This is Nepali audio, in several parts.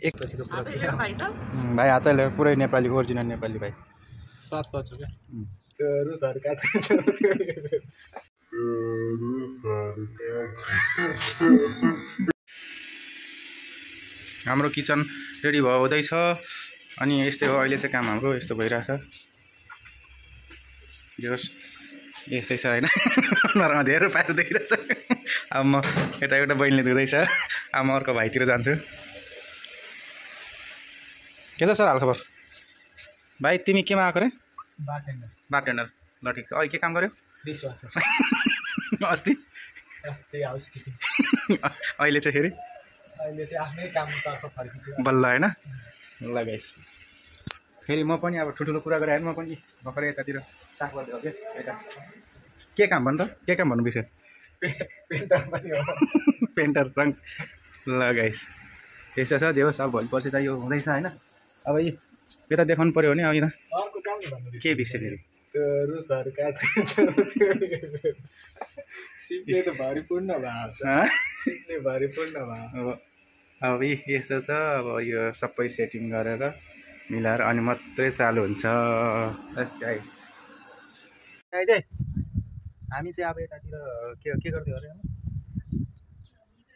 एक भाइ हातले पुरै नेपाली ओरिजिनल नेपाली भाइ 7 बज्छ क्या हाम्रो किचन रेडी हुँदैछ अनि यस्तै हो अहिले चाहिँ काम हाम्रो यस्तो भइरहेछ यस्तै छ हैन नरमा धेरै पारो देखिरहेछ अब म यता एउटा बहिनीले धुँदैछ अब म अर्को भाइतिर जान्छु के छ सर हालखबर भाइ तिमी केमा आएको रे बारटेन्डर ल ठिक छ अहिले के काम गर्यो अस्ति हाउसकिपिङ अहिले चाहिँ फेरि आफ्नै कामतर्फ फर्किन्छु बल्ल हैन ल गाइस फेरि म पनि अब ठुल्ठुलो कुरा गरेँ म पनि भर्खरै यतातिर साफ गर्दै हो यता के काम भन्नु त के काम भन्नु विषय पेन्टर पनि हो पेन्टर रङ ल गाइस त्यस्तो छ जे होस् अब भोलि पर्सि चाहिँ यो हुँदैछ हैन अब यता देखाउनु पर्यो भने अब यता अर्को काम भन्नु के विषय फेरि रुखहरू काट्नु सिक्ने त भरिपूर्ण भयो सिक्ने भरिपूर्ण भयो अब यस्तो छ अब यो सबै सेटिङ गरेर मिलाएर अनि मात्रै चालु हुन्छ गाइस हामी चाहिँ अब यतातिर के गर्दै हो अरे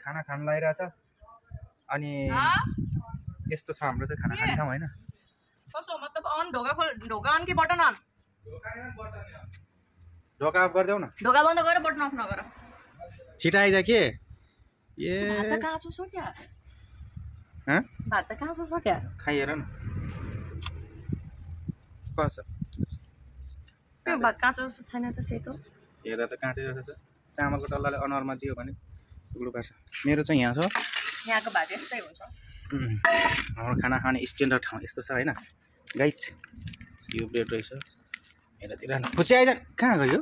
खाना खान लागिरहेछ अनि यस्तो छ हाम्रो चाहिँ खाना खाने ठाउँ हैन कस्तो मतलब अन ढोका अन कि बटन अन ढोका अफ गरिदेऊ न ढोका बन्द गरेर बटन अफ नगर छिटो आइज के ए भात त काँचो छ क्या हँ भात त काँचो छ क्या खाइहेर न कसो त्यो भात काँचो छैन त सेतो हेर्दा त काँचै जस्तो छ चामलको टल्लाले अनुहारमा दियो भने टुक्रो पार्छ मेरो चाहिँ यहाँ छ यहाँको भात यस्तै हुन्छ हाम्रो खाना खाने स्ट्यान्डर्ड ठाउँ यस्तो छ हैन गाइस यो प्लेट रहेछ यतातिर फुच्ची आइज कहाँ गयो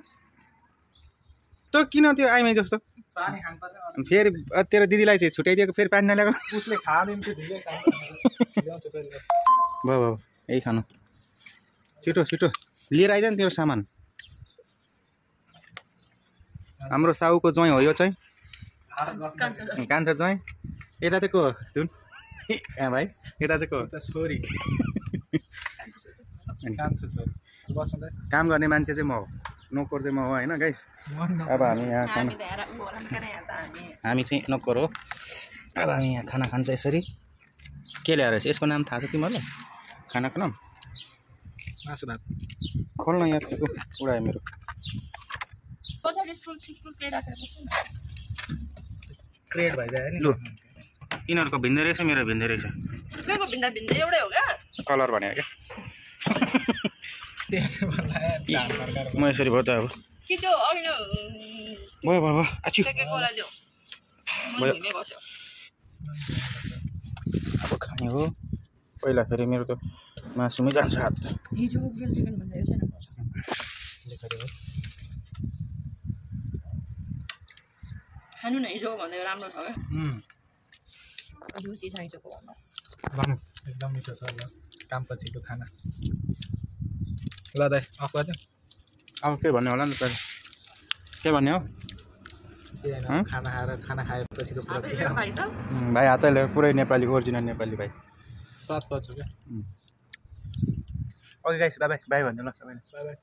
त किन त्यो आइमाई जस्तो पानी खानु पर्छ फेरि तेरो दिदीलाई चाहिँ छुट्याइदिएको फेरि पानी नल्याएको उसले खाँदैन थियो ढिलै ल्याउँछ फेरि भयो यही खानु छिटो छिटो लिएर आइज नि तेरो सामान हाम्रो साउको ज्वाइँ हो यो चाहिँ कान्छा ज्वाइँ यता चाहिँ को जुन ए भाइ यता चाहिँ को छोरी कान्छो छोरी बस्नु काम गर्ने मान्छे चाहिँ म हो नोकर चाहिँ म हो होइन गाइस अब हामी यहाँ हामी चाहिँ नोकर हो अब हामी यहाँ खाना खान्छ यसरी के ल्याएर चाहिँ यसको नाम थाहा छ तिमीहरूलाई खानाको नाम मासु भात खोल्न यहाँ उडायो मेरो क्रिएट भइजायो नि लु यिनीहरूको भिन्दै रहेछ मेरो भिन्दै रहेछ एउटै हो क्या कलर भने क्या म यसरी भयो त अब कि त्यो भयो भयो भयो आछु अब खाने हो पहिला फेरि मेरो त मासुमै जान्छ हात हिजोको ग्रिल चिकन भन्दा यो छैन खानु न हिजोको भन्दा यो राम्रो छ क्या जुसी छ हिजोको भन्दा एकदम मिठो छ ल काम पछिको खाना ल दाइ अफ गरिदिउँ अब के भन्ने होला नि त के भन्ने हो खाना खाएपछिको भाइ हातले पुरै नेपाली ओरिजिनल नेपाली भाइ 7 बज्छ क्या ओके गाइस बाई बाई भनिदिनु ल सबैले बाई बाई